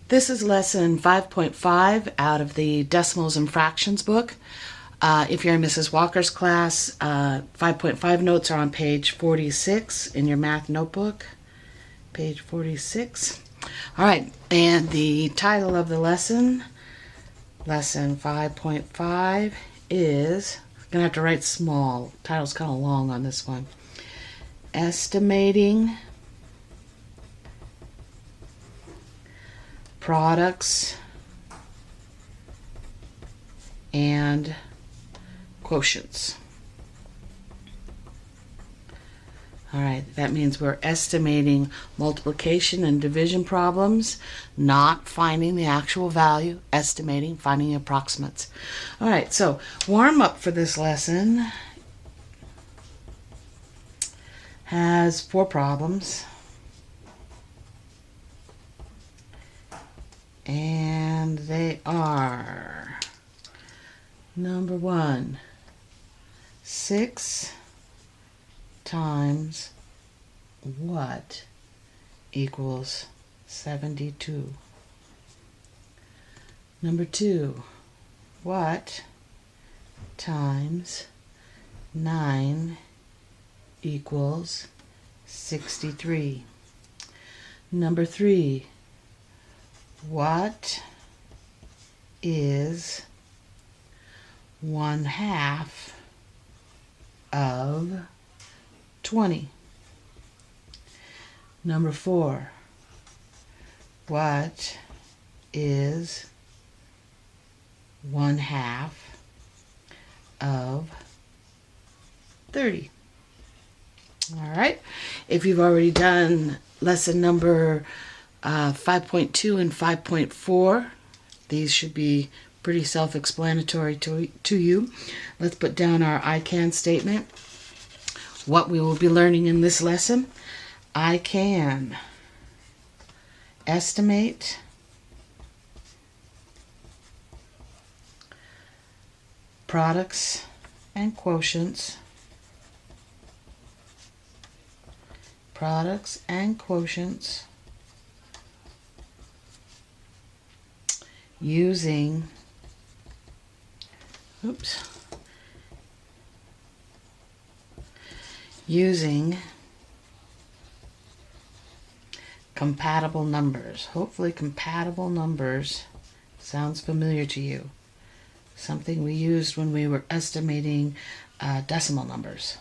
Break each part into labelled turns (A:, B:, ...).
A: This is lesson 5.5 out of the Decimals and Fractions book. If you're in Mrs. Walker's class, 5.5 notes are on page 46 in your math notebook. Page 46. All right, and the title of the lesson, lesson 5.5, is, I'm going to have to write small. The title's kind of long on this one. Estimating products and quotients. All right, that means we're estimating multiplication and division problems, not finding the actual value, estimating, finding approximates. All right, so warm up for this lesson has 4 problems. And they are, number 1, 6 times what equals 72? Number 2, what times 9 equals 63? Number 3, what is 1/2 of 20? Number 4, what is 1/2 of 30? All right, if you've already done lesson number 5.2 and 5.4, these should be pretty self-explanatory to you. Let's put down our I can statement. What we will be learning in this lesson: I can estimate products and quotients, using compatible numbers. Hopefully compatible numbers sounds familiar to you. Something we used when we were estimating decimal numbers.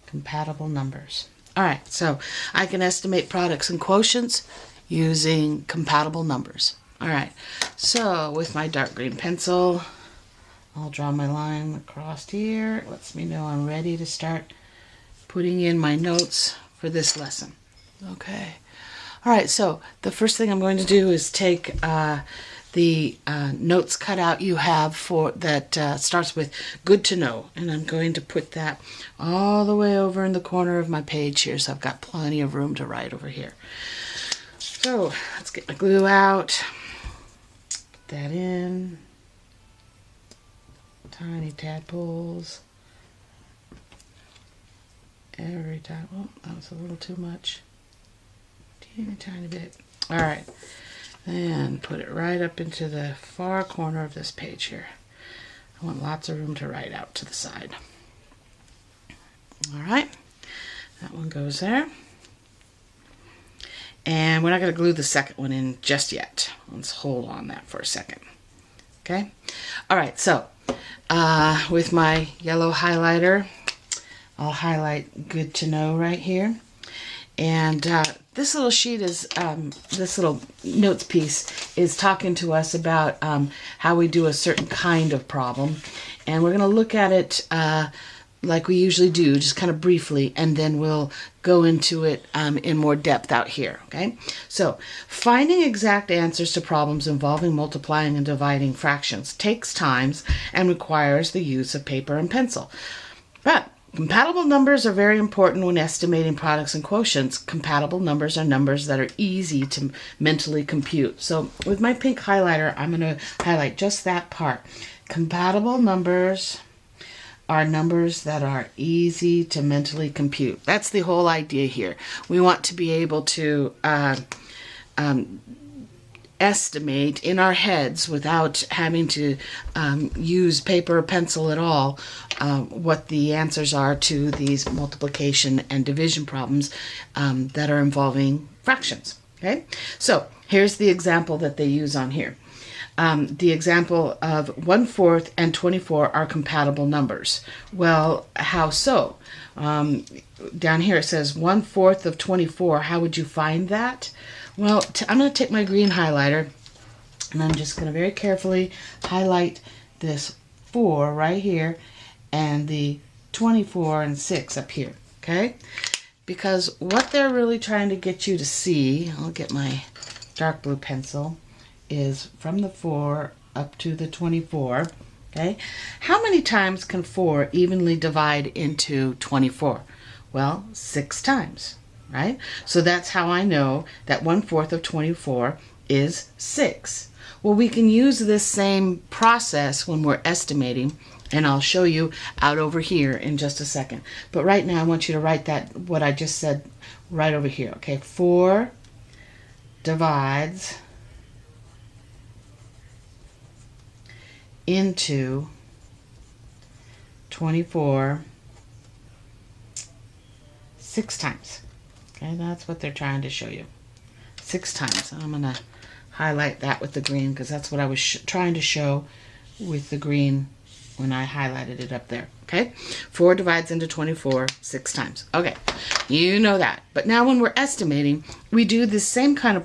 A: Compatible numbers. All right, so I can estimate products and quotients using compatible numbers. All right, so with my dark green pencil, I'll draw my line across here. It lets me know I'm ready to start putting in my notes for this lesson. Okay. All right, so the first thing I'm going to do is take the notes cutout you have for that starts with good to know, and I'm going to put that all the way over in the corner of my page here, so I've got plenty of room to write over here. So let's get my glue out, put that in, tiny tadpoles every time. Oh, that was a little too much, tiny bit. All right. And put it right up into the far corner of this page here. I want lots of room to write out to the side. All right, that one goes there. And we're not going to glue the second one in just yet. Let's hold on that for a second. Okay? All right, so with my yellow highlighter, I'll highlight good to know right here. And this little sheet is, this little notes piece is talking to us about how we do a certain kind of problem. And we're going to look at it like we usually do, just kind of briefly, and then we'll go into it in more depth out here, okay? So, finding exact answers to problems involving multiplying and dividing fractions takes time and requires the use of paper and pencil. But compatible numbers are very important when estimating products and quotients. Compatible numbers are numbers that are easy to mentally compute. So with my pink highlighter, I'm going to highlight just that part. Compatible numbers are numbers that are easy to mentally compute. That's the whole idea here. We want to be able to estimate in our heads without having to use paper or pencil at all what the answers are to these multiplication and division problems that are involving fractions. Okay, so here's the example that they use on here. The example of 1/4 and 24 are compatible numbers. Well, how so? Down here it says 1/4 of 24. How would you find that? Well, I'm going to take my green highlighter and I'm just going to very carefully highlight this 4 right here and the 24 and 6 up here, okay? Because what they're really trying to get you to see, I'll get my dark blue pencil, is from the 4 up to the 24, okay? How many times can 4 evenly divide into 24? Well, 6 times, right? So that's how I know that 1/4 of 24 is 6. Well, we can use this same process when we're estimating, and I'll show you out over here in just a second. But right now I want you to write that, what I just said, right over here, okay? 4 divides into 24 6 times. Okay, that's what they're trying to show you. 6 times. I'm going to highlight that with the green because that's what I was trying to show with the green when I highlighted it up there. Okay, 4 divides into 24 6 times. Okay, you know that. But now when we're estimating, we do the same kind of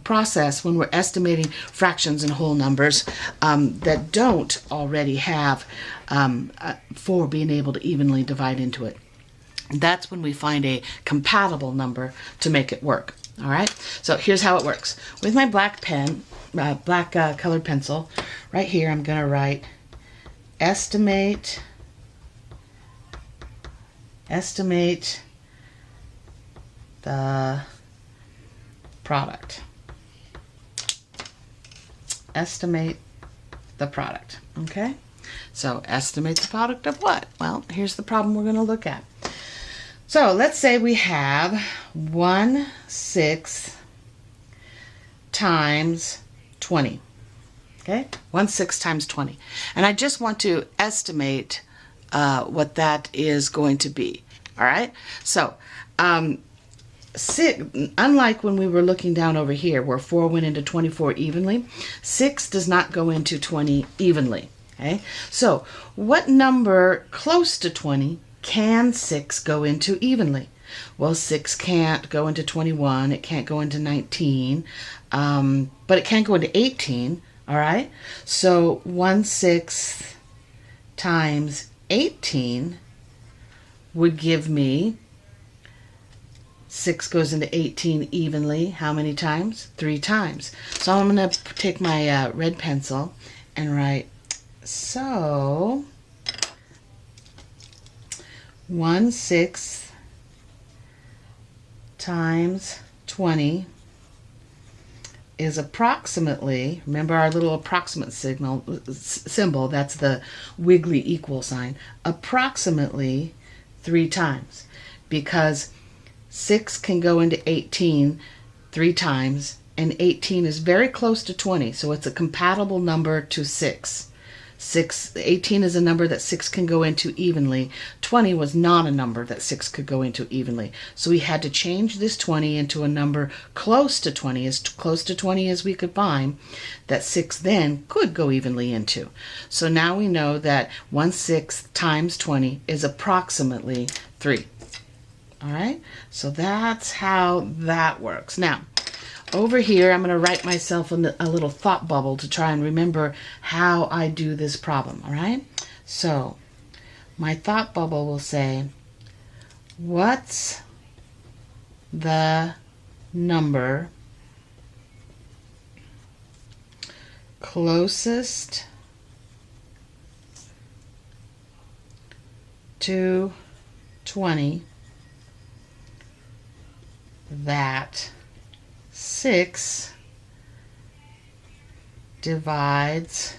A: process when we're estimating fractions and whole numbers that don't already have 4 being able to evenly divide into it. That's when we find a compatible number to make it work. All right, so here's how it works. With my black pen, black colored pencil, right here I'm going to write estimate the product. Estimate the product. Okay, so estimate the product of what? Well, here's the problem we're going to look at. So let's say we have 1/6 times 20. Okay, 1/6 times 20. And I just want to estimate what that is going to be. All right, so unlike when we were looking down over here where 4 went into 24 evenly, 6 does not go into 20 evenly. Okay, so what number close to 20 can 6 go into evenly? Well, 6 can't go into 21, it can't go into 19, but it can go into 18, all right? So 1/6 times 18 would give me, 6 goes into 18 evenly, how many times? 3 times. So I'm going to take my red pencil and write, so 1/6 times 20 is approximately, remember our little approximate symbol, that's the wiggly equal sign, approximately 3 times, because 6 can go into 18 3 times, and 18 is very close to 20, so it's a compatible number to 6. 18 is a number that 6 can go into evenly. 20 was not a number that 6 could go into evenly. So we had to change this 20 into a number close to 20, as close to 20 as we could find, that 6 then could go evenly into. So now we know that 1/6 times 20 is approximately 3. All right, so that's how that works. Now, over here, I'm going to write myself a little thought bubble to try and remember how I do this problem, all right? So, my thought bubble will say, what's the number closest to 20 that 6 divides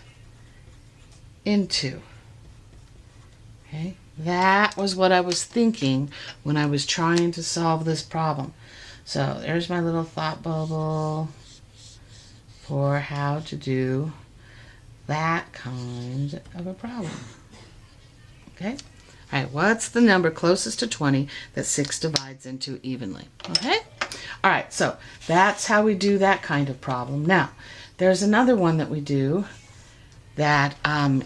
A: into? Okay, that was what I was thinking when I was trying to solve this problem. So there's my little thought bubble. for how to do that kind of a problem. Okay? All right, what's the number closest to 20 that 6 divides into evenly? Okay? All right, so that's how we do that kind of problem. Now, there's another one that we do that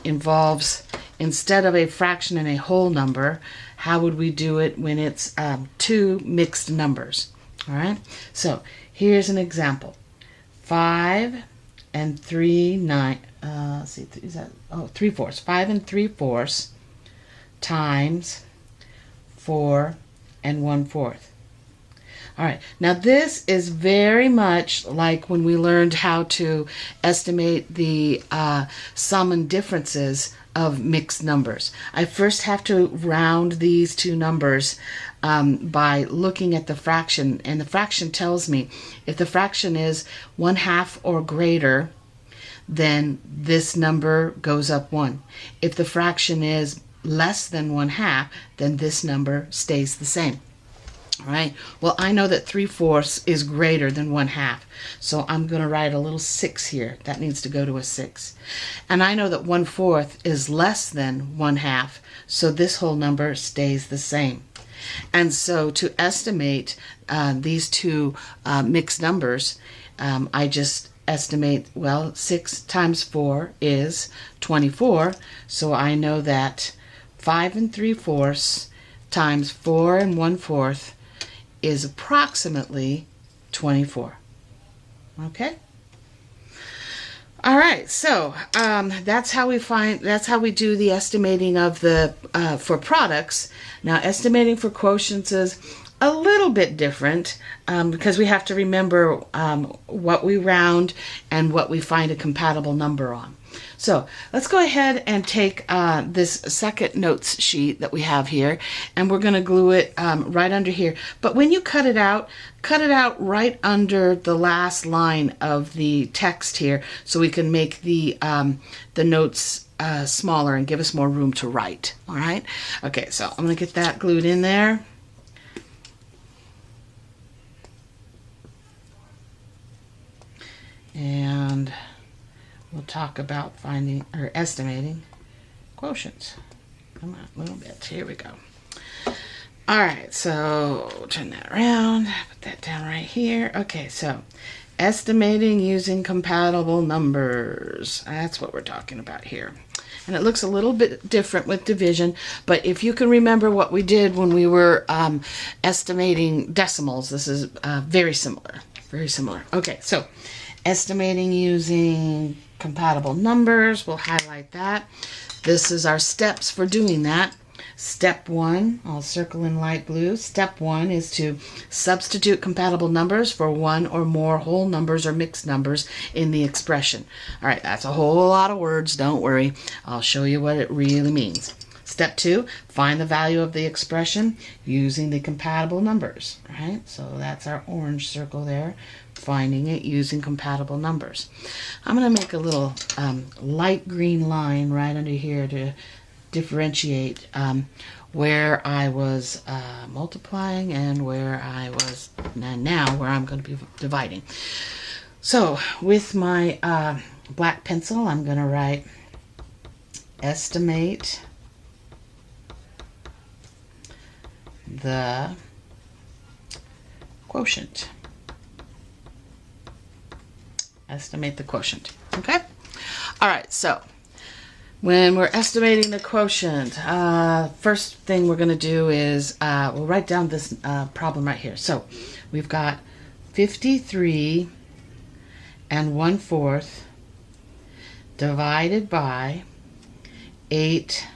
A: involves, instead of a fraction and a whole number, how would we do it when it's two mixed numbers? All right, so here's an example. 5 and 3/9. Let's see, is that 3/4? 5 and 3/4 times 4 and 1/4. All right, now this is very much like when we learned how to estimate the sum and differences of mixed numbers. I first have to round these two numbers by looking at the fraction, and the fraction tells me if the fraction is 1/2 or greater, then this number goes up 1. If the fraction is less than 1/2, then this number stays the same. All right, well, I know that 3/4 is greater than 1/2, so I'm going to write a little 6 here. That needs to go to a 6. And I know that 1/4 is less than 1/2, so this whole number stays the same. And so to estimate these two mixed numbers, I just estimate, well, 6 times 4 is 24, so I know that 5 and 3/4 times 4 and 1/4 is approximately 24. Okay? All right, so that's how we do the estimating of the for products. Now, estimating for quotients is a little bit different because we have to remember what we round and what we find a compatible number on. So let's go ahead and take this second notes sheet that we have here, and we're going to glue it right under here. But when you cut it out right under the last line of the text here, so we can make the notes smaller and give us more room to write. All right. Okay. So I'm going to get that glued in there. And we'll talk about finding or estimating quotients. Come on, a little bit. Here we go. All right, so turn that around, put that down right here. Okay, so estimating using compatible numbers. That's what we're talking about here. And it looks a little bit different with division, but if you can remember what we did when we were estimating decimals, this is very similar. Very similar. Okay, so estimating using compatible numbers, we'll highlight that. This is our steps for doing that. Step 1, I'll circle in light blue. Step 1 is to substitute compatible numbers for one or more whole numbers or mixed numbers in the expression. All right, that's a whole lot of words, don't worry. I'll show you what it really means. Step 2, find the value of the expression using the compatible numbers. Right, so that's our orange circle there. Finding it using compatible numbers. I'm going to make a little light green line right under here to differentiate where I was multiplying and where I was now where I'm going to be dividing. So with my black pencil, I'm going to write estimate the quotient. Estimate the quotient. Okay? All right, so when we're estimating the quotient, first thing we're going to do is we'll write down this problem right here. So we've got 53 and 1/4 divided by 8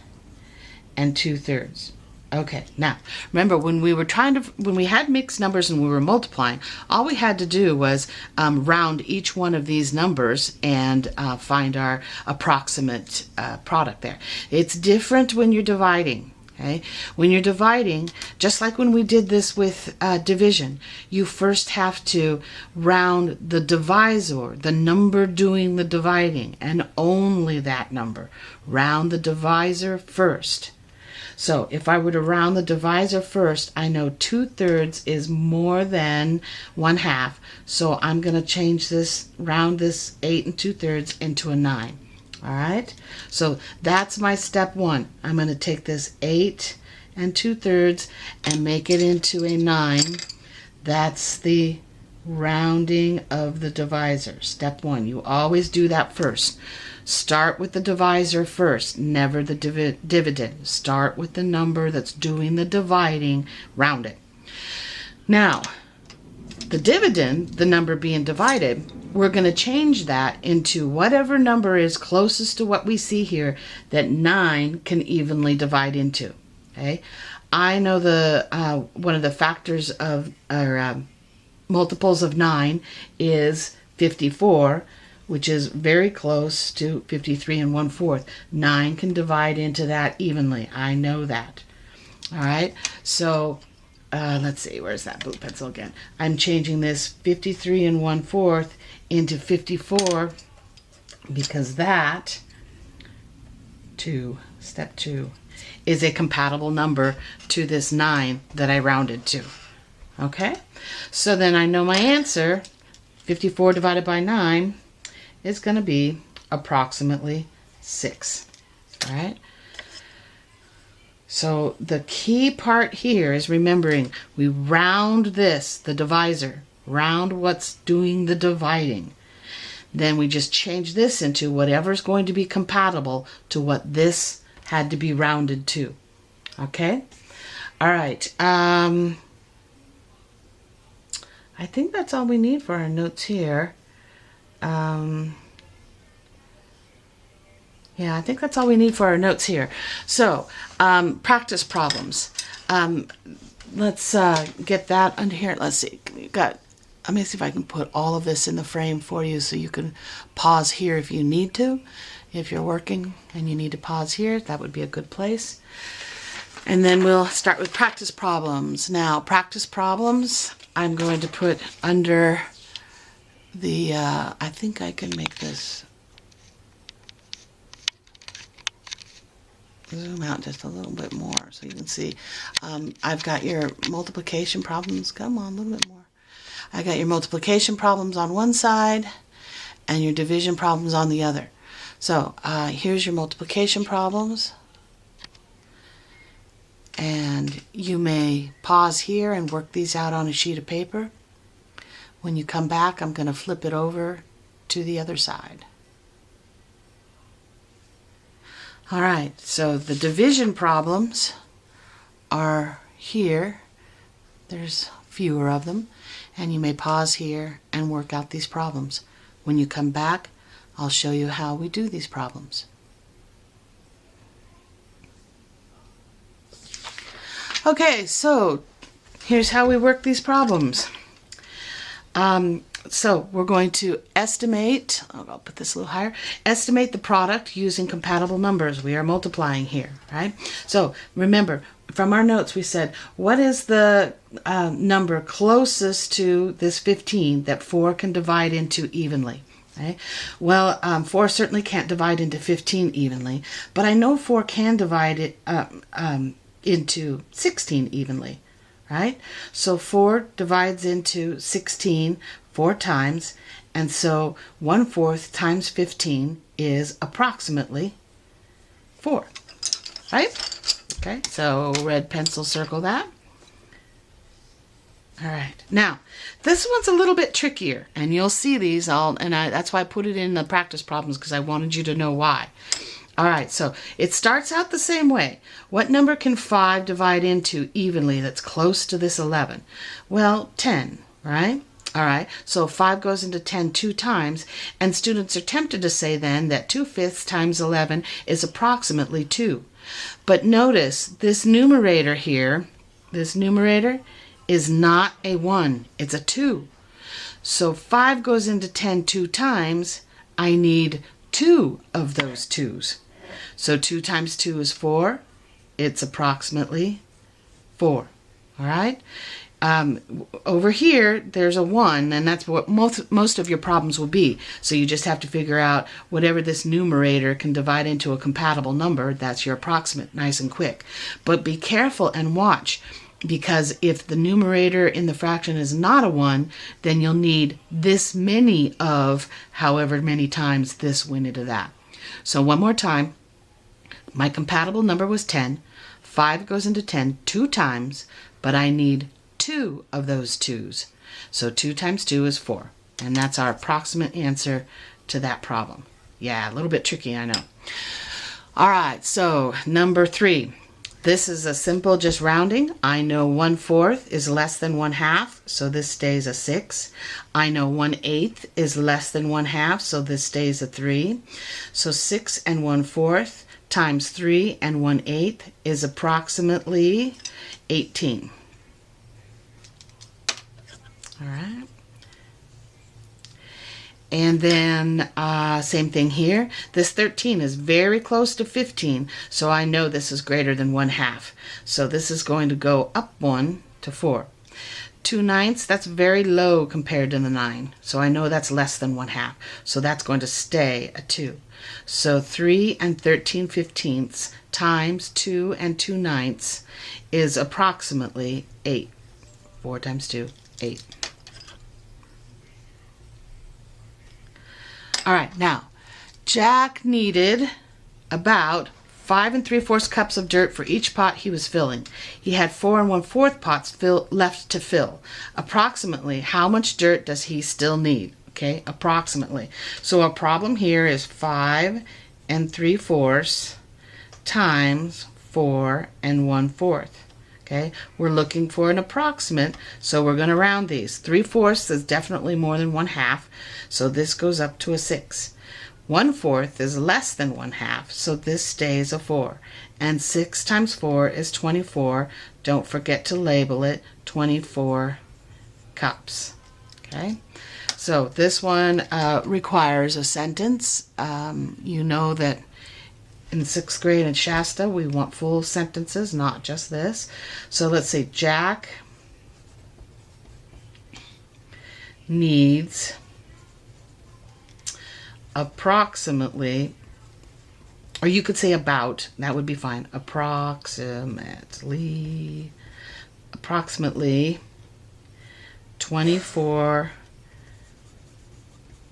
A: and 2/3. Okay, now remember when we had mixed numbers and we were multiplying, all we had to do was round each one of these numbers and find our approximate product there. It's different when you're dividing. Okay, when you're dividing, just like when we did this with division, you first have to round the divisor, the number doing the dividing, and only that number. Round the divisor first. So if I were to round the divisor first, I know 2/3 is more than 1/2. So I'm going to change this, round this 8 2/3 into a 9. All right. So that's my step one. I'm going to take this 8 2/3 and make it into a 9. That's the rounding of the divisor. Step one. You always do that first. Start with the divisor first, never the dividend. Start with the number that's doing the dividing, round it. Now, the dividend, the number being divided, we're going to change that into whatever number is closest to what we see here that 9 can evenly divide into. Okay, I know the one of the factors of multiples of 9 is 54, which is very close to 53 1/4. 9 can divide into that evenly. I know that. All right, so let's see, where's that blue pencil again? I'm changing this 53 1/4 into 54 because that, step 2, is a compatible number to this 9 that I rounded to. Okay, so then I know my answer, 54 divided by 9, is going to be approximately 6. All right. So the key part here is remembering we round this, the divisor, round what's doing the dividing. Then we just change this into whatever's going to be compatible to what this had to be rounded to. Okay? All right. I think that's all we need for our notes here. Yeah, I think that's all we need for our notes here. So, practice problems. Let's get that under here. Let's see. Let me see if I can put all of this in the frame for you so you can pause here if you need to. If you're working and you need to pause here, that would be a good place. And then we'll start with practice problems. Now, practice problems, I'm going to put under the, I think I can make this zoom out just a little bit more so you can see. I've got your multiplication problems. Come on, a little bit more. I got your multiplication problems on one side and your division problems on the other. So here's your multiplication problems. And you may pause here and work these out on a sheet of paper. When you come back, I'm going to flip it over to the other side. All right, so the division problems are here. There's fewer of them, and you may pause here and work out these problems. When you come back, I'll show you how we do these problems. Okay, so here's how we work these problems. So we're going to estimate, I'll put this a little higher, estimate the product using compatible numbers. We are multiplying here, right? So remember, from our notes we said, what is the number closest to this 15 that 4 can divide into evenly? Okay? Well, 4 certainly can't divide into 15 evenly, but I know 4 can divide it into 16 evenly, right? So 4 divides into 16 4 times, and so 1/4 times 15 is approximately 4, right? Okay, so red pencil circle that. All right, now this one's a little bit trickier, and you'll see these all, and that's why I put it in the practice problems, because I wanted you to know why. All right, so it starts out the same way. What number can 5 divide into evenly that's close to this 11? Well, 10, right? All right, so 5 goes into 10 2 times, and students are tempted to say then that 2/5 times 11 is approximately 2. But notice this numerator here, this numerator is not a 1, it's a 2. So 5 goes into 10 2 times, I need 2 of those 2's. So 2 times 2 is 4, it's approximately 4. All right. Over here, there's a 1, and that's what most of your problems will be. So you just have to figure out whatever this numerator can divide into a compatible number. That's your approximate, nice and quick. But be careful and watch, because if the numerator in the fraction is not a 1, then you'll need this many of however many times this went into that. So one more time, my compatible number was 10. 5 goes into 10 2 times, but I need 2 of those 2's. So 2 times 2 is 4. And that's our approximate answer to that problem. Yeah, a little bit tricky, I know. All right, so number 3. This is a simple just rounding. I know 1/4 is less than 1/2, so this stays a 6. I know 1/8 is less than 1/2, so this stays a 3. So 6 and 1/4 times 3 and 1/8 is approximately 18. All right. And then same thing here. This 13 is very close to 15, so I know this is greater than 1/2. So this is going to go up 1 to 4. 2/9, that's very low compared to the 9, so I know that's less than 1/2. So that's going to stay a 2. So 3 and 13/15 times 2 and 2/9 is approximately 8. 4 times 2, 8. All right, now, Jack needed about 5 3/4 cups of dirt for each pot he was filling. He had 4 1/4 pots left to fill. Approximately, how much dirt does he still need? Okay, approximately. So our problem here is 5 3/4 times 4 1/4. Okay, we're looking for an approximate, so we're going to round these. 3/4 is definitely more than 1/2, so this goes up to a 6. 1/4 is less than 1/2, so this stays a 4. And 6 times 4 is 24. Don't forget to label it 24 cups. Okay, so this one requires a sentence. You know that in 6th grade in Shasta, we want full sentences, not just this. So let's say Jack needs approximately, or you could say about, that would be fine. Approximately 24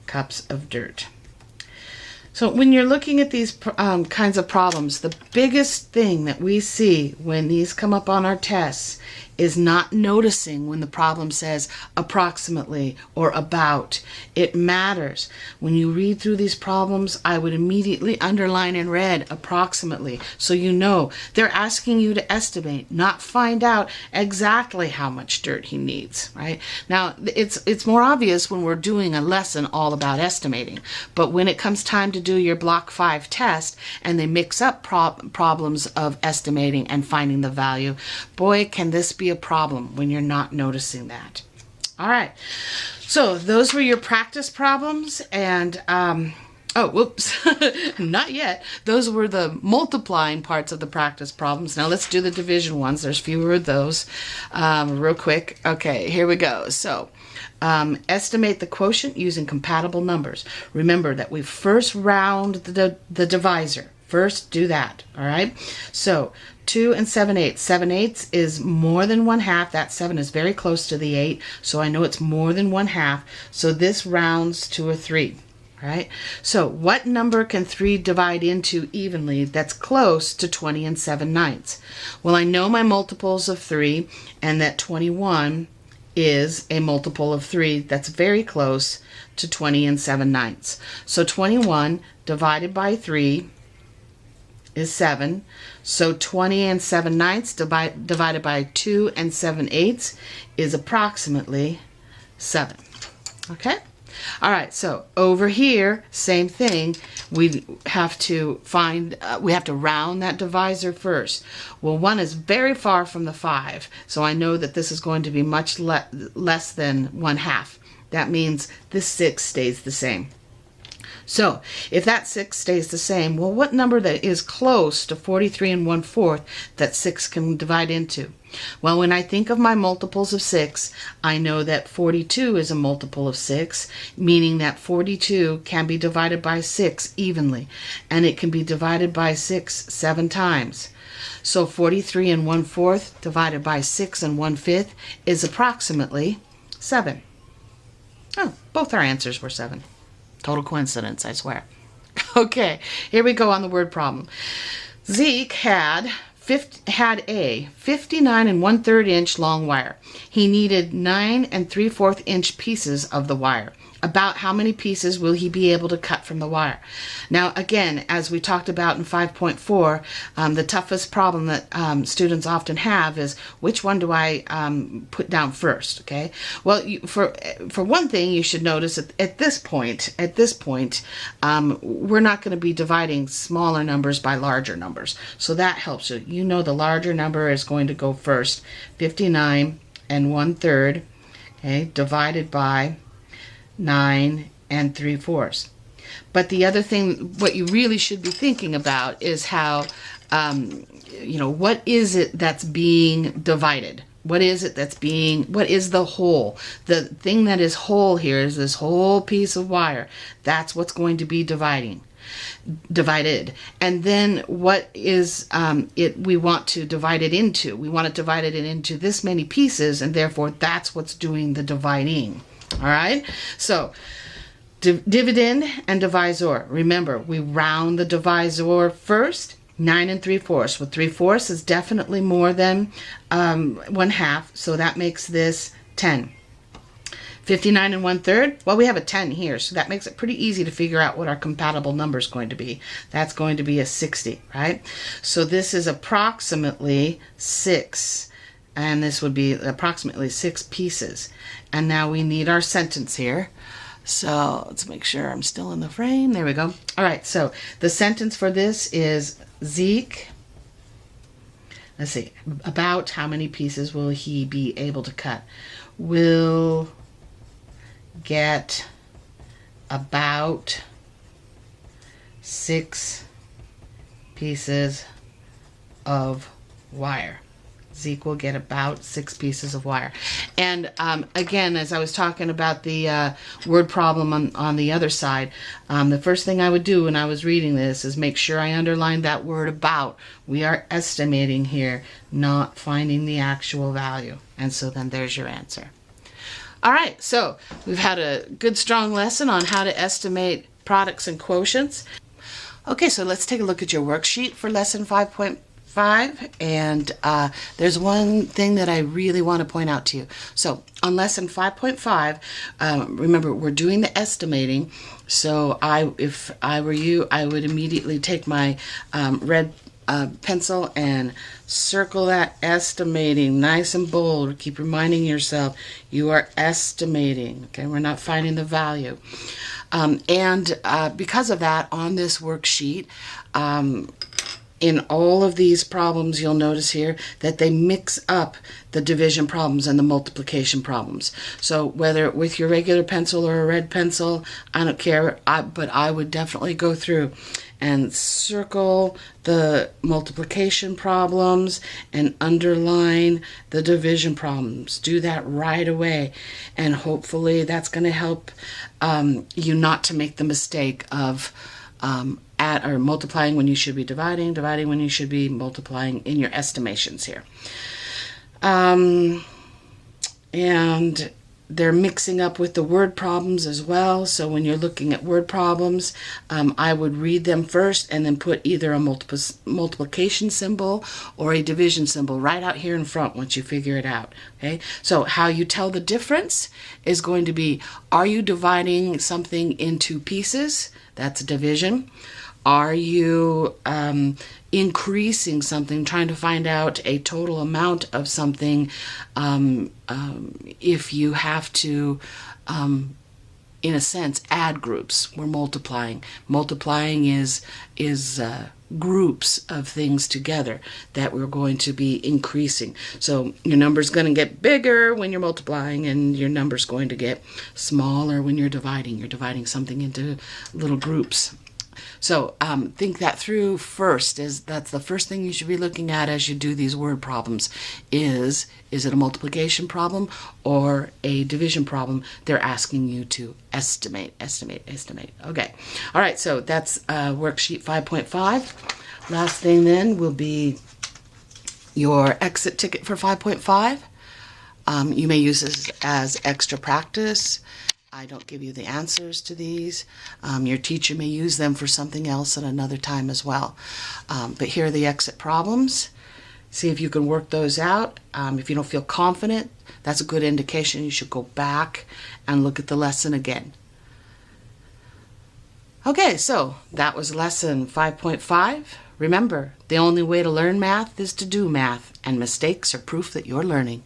A: cups of dirt. So when you're looking at these kinds of problems, the biggest thing that we see when these come up on our tests is not noticing when the problem says approximately or about. It matters. When you read through these problems, I would immediately underline in red approximately, so you know they're asking you to estimate, not find out exactly how much dirt he needs, right? Now, it's more obvious when we're doing a lesson all about estimating, but when it comes time to do your Block 5 test and they mix up problems of estimating and finding the value, boy, can this be a problem when you're not noticing that. All right, so those were your practice problems, and oh, whoops, not yet. Those were the multiplying parts of the practice problems. Now let's do the division ones. There's fewer of those. Real quick. Okay, here we go. So estimate the quotient using compatible numbers. Remember that we first round the divisor. First do that, all right? So 2 and 7/8. 7/8 is more than 1/2. That 7 is very close to the 8, so I know it's more than 1/2. So this rounds to a 3, all right? So what number can 3 divide into evenly that's close to 20 and 7/9? Well, I know my multiples of 3, and that 21 is a multiple of 3 that's very close to 20 and 7/9. So 21 divided by 3 is 7. So 20 and 7/9 divided by 2 and 7/8 is approximately 7. Okay? All right, so over here, same thing. We have to find, we have to round that divisor first. Well, 1 is very far from the 5, so I know that this is going to be much less than 1/2. That means this 6 stays the same. So if that 6 stays the same, well, what number that is close to 43 1/4 that 6 can divide into? Well, when I think of my multiples of 6, I know that 42 is a multiple of 6, meaning that 42 can be divided by 6 evenly, and it can be divided by 6 7 times. So 43 1/4 divided by 6 1/5 is approximately 7. Oh, both our answers were 7. Total coincidence, I swear. Okay, here we go on the word problem. Zeke had a 59 1/3 inch long wire. He needed 9 3/4 inch pieces of the wire. About how many pieces will he be able to cut from the wire? Now, again, as we talked about in 5.4, the toughest problem that students often have is, which one do I put down first? Okay. Well, for one thing, you should notice at this point, we're not going to be dividing smaller numbers by larger numbers, so that helps you. You know, the larger number is going to go first. 59 1/3, okay, divided by 9 3/4. But the other thing, what you really should be thinking about is how, what is it that's being divided? What is the whole? The thing that is whole here is this whole piece of wire. That's what's going to be divided. And then what is we want to divide it into? We want to divide it into this many pieces, and therefore that's what's doing the dividing. All right, so dividend and divisor. Remember, we round the divisor first. 9 3/4. Well, 3/4 is definitely more than 1/2, so that makes this 10. 59 1/3. Well, we have a 10 here, so that makes it pretty easy to figure out what our compatible number is going to be. That's going to be a 60, right? So this is approximately 6. And this would be approximately 6 pieces. And now we need our sentence here. So let's make sure I'm still in the frame. There we go. All right, so the sentence for this is Zeke, let's see, about how many pieces will he be able to cut? Will get about 6 pieces of wire. Zeke will get about 6 pieces of wire. And again, as I was talking about the word problem on the other side, the first thing I would do when I was reading this is make sure I underlined that word about. We are estimating here, not finding the actual value. And so then there's your answer. All right, so we've had a good strong lesson on how to estimate products and quotients. Okay, so let's take a look at your worksheet for lesson 5.5. And there's one thing that I really want to point out to you. So on lesson 5.5, remember, we're doing the estimating. So if I were you, I would immediately take my red pencil and circle that estimating nice and bold. Keep reminding yourself you are estimating. Okay, we're not finding the value. And because of that, on this worksheet, in all of these problems, you'll notice here that they mix up the division problems and the multiplication problems. So whether with your regular pencil or a red pencil, I don't care, but I would definitely go through and circle the multiplication problems and underline the division problems. Do that right away, and hopefully that's going to help you not to make the mistake of or multiplying when you should be dividing when you should be multiplying in your estimations here. And they're mixing up with the word problems as well. So when you're looking at word problems, I would read them first and then put either a multiplication symbol or a division symbol right out here in front once you figure it out. Okay, so how you tell the difference is going to be, are you dividing something into pieces? That's division. Are you increasing something, trying to find out a total amount of something? If you have to, in a sense, add groups, we're multiplying. Multiplying is groups of things together that we're going to be increasing. So your number's going to get bigger when you're multiplying, and your number's going to get smaller when you're dividing. You're dividing something into little groups. So think that through first. That's the first thing you should be looking at as you do these word problems. Is it a multiplication problem or a division problem? They're asking you to estimate. Okay. All right, so that's worksheet 5.5. Last thing then will be your exit ticket for 5.5. You may use this as extra practice. I don't give you the answers to these. Your teacher may use them for something else at another time as well. But here are the exit problems. See if you can work those out. If you don't feel confident, that's a good indication you should go back and look at the lesson again. Okay, so that was lesson 5.5. Remember, the only way to learn math is to do math, and mistakes are proof that you're learning.